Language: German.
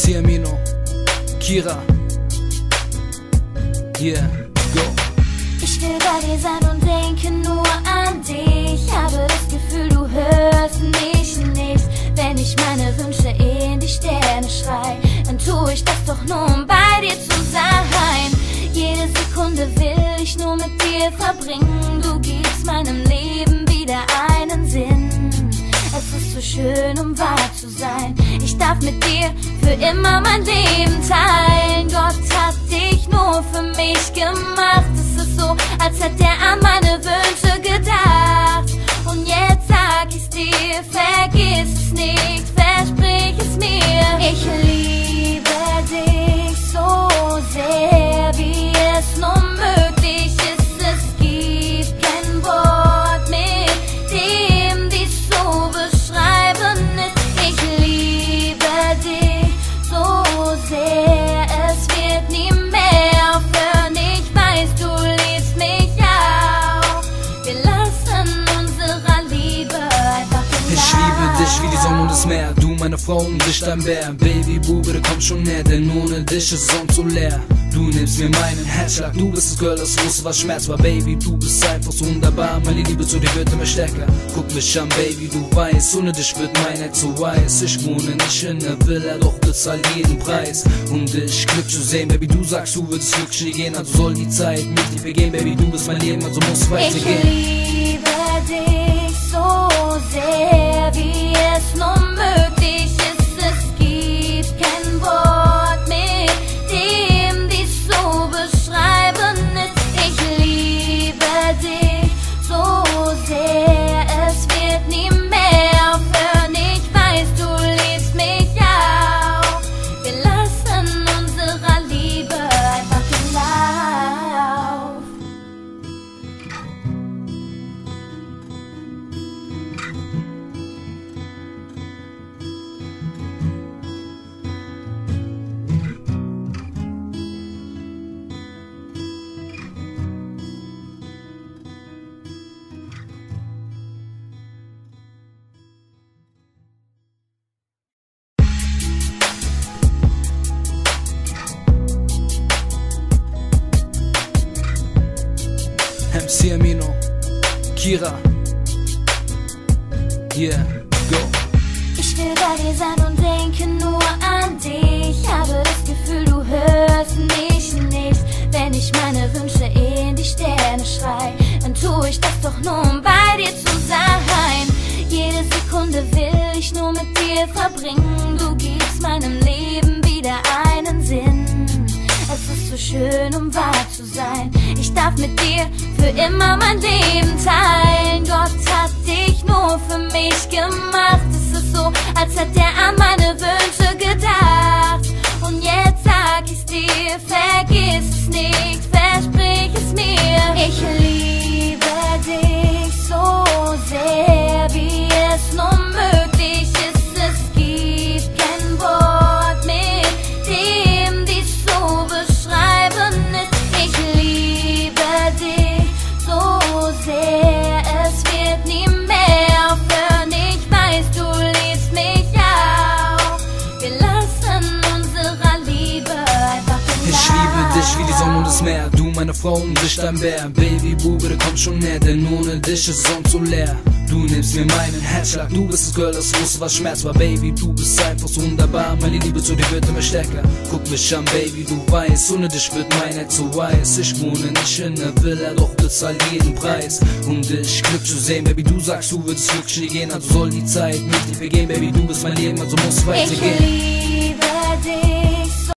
MC Amino, Kira, yeah, go. Ich will bei dir sein und denke nur an dich. Habe das Gefühl, du hörst mich nicht. Wenn ich meine Wünsche in die Sterne schrei, dann tue ich das doch nur, um bei dir zu sein. Jede Sekunde will ich nur mit dir verbringen. Du gibst meinem Leben wieder einen Sinn. Es ist so schön, um wahr zu sein. Ich darf mit dir für immer mein Leben teilen. Gott hat dich nur für mich gemacht. Es ist so, als hätte er an meine Wünsche gedacht. Und jetzt sag ich's dir, vergiss es nicht, versprich es mir. Ich liebe dich so sehr, wie es nur möglich ist. Es gibt kein Wort, mit dem dies so beschreiben ist. Ich liebe dich so sehr, es wird nie mehr aufhören. Ich weiß, du liebst mich auch. Wir lassen unserer Liebe einfach den Ich liebe dich wie die Sonne und das Meer, du meine Frau und ich dein Bär. Baby, Bube, komm schon näher, denn ohne dich ist sonst so leer. Du nimmst mir meinen Herzschlag, du bist das Girl, das wusste, was Schmerz war. Baby, du bist einfach so wunderbar, meine Liebe zu dir wird immer stärker. Guck mich an, Baby, du weißt, ohne dich wird mein Herz so weiß. Ich wohne nicht in der Villa, doch bezahl jeden Preis, um dich Glück zu sehen. Baby, du sagst, du würdest glücklich nie gehen, also soll die Zeit mit dir vergehen. Baby, du bist mein Leben, also muss weitergehen. Ich liebe dich so sehr, wie es nur möglich ist. Es gibt kein Wort, mit dem dies so beschreiben ist. Ich liebe dich so sehr, es wird nie mehr aufhören. Ich weiß, du liebst mich auch. Wir lassen unserer Liebe einfach den Lauf. MC Amino, Kira, yeah, go. Ich will bei dir sein und denke nur an dich. Habe das Gefühl, du hörst mich nicht. Wenn ich meine Wünsche in die Sterne schrei, dann tue ich das doch nur, um bei dir zu sein. Jede Sekunde will ich nur mit dir verbringen. Du gibst meinem Leben wieder einen Sinn. Es ist so schön, um wahr zu sein. Ich darf mit dir für immer mein Leben teilen. Gott hat dich nur für mich gemacht. Es ist so, als hätte er an meine Wünsche gedacht. Und jetzt sag ich's dir, vergiss es nicht, versprich es mir. Ich liebe dich so sehr, wie es nur möglich ist. Es gibt kein Wort, mit dem dies so beschreiben ist. Ich liebe dich so sehr, es wird nie mehr aufhören. Ich weiß, du liebst mich auch. Wir lassen unserer Liebe einfach den Lauf. Ich liebe dich wie die Sonne und das Meer, du meine Frau und ich dein Bär. Baby, Bube, komm schon näher, denn ohne dich ist sonst so leer. Du nimmst mir meinen Herzschlag, du bist das Girl, das wusste, was Schmerz war. Baby, du bist einfach so wunderbar, meine Liebe zu dir wird immer stärker. Guck mich an, Baby, du weißt, ohne dich wird mein Herz so weiß. Ich wohne nicht in der Villa, doch bezahl jeden Preis, um dich Glück zu sehen. Baby, du sagst, du würdest glücklich nie gehen, also soll die Zeit mit dir vergehen. Baby, du bist mein Leben, also muss weitergehen. Ich liebe dich